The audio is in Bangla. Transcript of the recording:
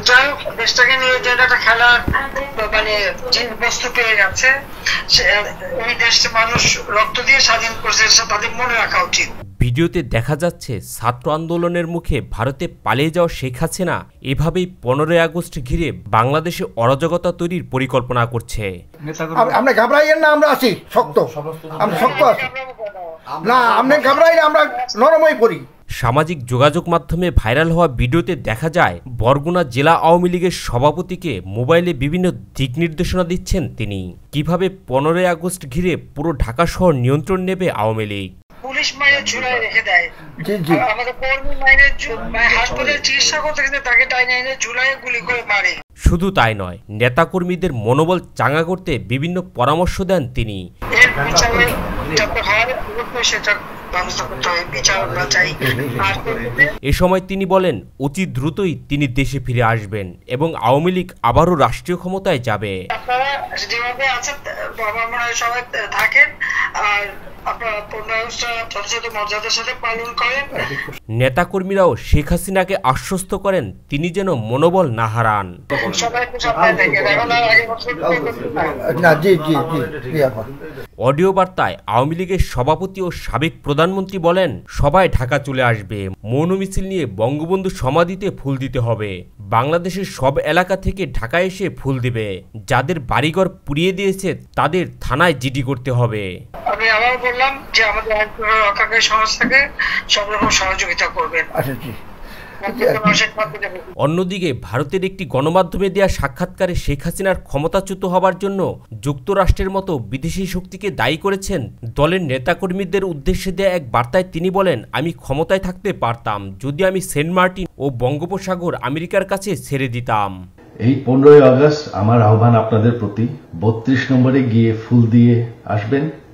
যাই হোক, দেশটাকে নিয়ে যে একটা খেলার মানে যে বস্তু পেয়ে গেছে, ওই দেশটা মানুষ রক্ত দিয়ে স্বাধীন করছে, তাদের মনে রাখা উচিত। ভিডিওতে দেখা যাচ্ছে ছাত্র আন্দোলনের মুখে ভারতে পালিয়ে যাওয়া শেখ হাসিনা এভাবেই 15ই আগস্ট ঘিরে বাংলাদেশে অরাজকতা তৈরির পরিকল্পনা করছে। আমরা ঘাবড়াইয়েন না, আমরা আছি শক্ত, আমরা শক্ত আছি না, আপনি ঘাবড়াই না, আমরা নরমই করি। সামাজিক যোগাযোগ মাধ্যমে ভাইরাল হওয়া ভিডিওতে দেখা যায় বরগুনা জেলা আওয়ামী লীগের সভাপতিকে মোবাইলে বিভিন্ন দিক নির্দেশনা দিচ্ছেন তিনি। কিভাবে 15ই আগস্ট ঘিরে পুরো ঢাকা শহর নিয়ন্ত্রণ নেবে আওয়ামী লীগ। পুলিশ মায়ের ঝুলায় রেখে দেয়, আমাদের কর্মী মায়ের হাসপাতালে চিকিৎসা করতে গেলে তাকে টাইনে এনে ঝুলায় গুলি করে মারে। শুধু তাই নয়, নেতাকর্মীদের মনোবল চাঙ্গা করতে বিভিন্ন পরামর্শ দেন তিনি। এ সময় তিনি বলেন অতি দ্রুতই তিনি দেশে ফিরে আসবেন এবং আওয়ামী লীগ আবারও রাষ্ট্রীয় ক্ষমতায় যাবে। আপনারা যেভাবে আছেন সবাই থাকেন আর আপনারা 15 আগস্টটা যথাযথ মর্যাদার সাথে পালন করেন। নেতাকর্মীরাও শেখ হাসিনাকে আশ্বস্ত করেন তিনি যেন মনোবল না হারান। অডিও বার্তায় আওয়ামী লীগের সভাপতি ও সাবেক প্রধানমন্ত্রী বলেন সবাই ঢাকা চলে আসবে, মৌন মিছিল নিয়ে বঙ্গবন্ধু সমাধিতে ফুল দিতে হবে, বাংলাদেশের সব এলাকা থেকে ঢাকা এসে ফুল দিবে, যাদের বাড়িঘর পুড়িয়ে দিয়েছে তাদের থানায় জিডি করতে হবে। আমি আবার বললাম যে আমাদের রক্ষাকারী সংস্থাকে সব রকম সহযোগিতা করবেন। অন্যদিকে ভারতের একটি গণমাধ্যমে দেয়া সাক্ষাৎকারে শেখ হাসিনার ক্ষমতাচ্যুত হবার জন্য যুক্তরাষ্ট্রের মতো বিদেশি শক্তিকে দায়ী করেছেন। দলের নেতাকর্মীদের উদ্দেশ্যে দেয়া এক বার্তায় তিনি বলেন, আমি ক্ষমতায় থাকতে পারতাম যদি আমি সেন্ট মার্টিন ও বঙ্গোপসাগর আমেরিকার কাছে ছেড়ে দিতাম। এই 15ই আগস্ট আমার আহ্বান আপনাদের প্রতি, 32 নম্বরে গিয়ে ফুল দিয়ে আসবেন